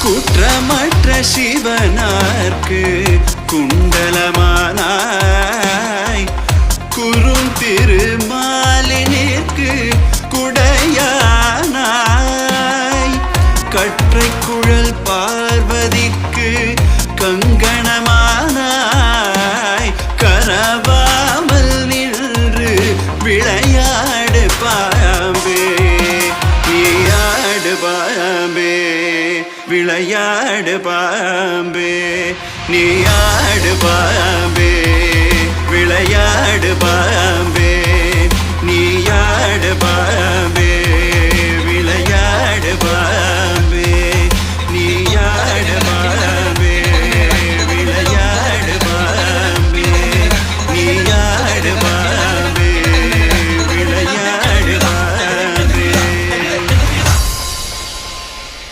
குற்றமற்ற சிவனார்க்கு குண்டலமானாய் குறும் திருமாலினிற்கு குடையானாய் கற்றை குழல் பார்வதிக்கு கங்கணமானாய் கரவாமல் நின்று விளையாடு பாம்பே நீயாடு பாம்பே விளையாடு பாம்பே நீயாடு பாம்பே விளையாடு பாம்பே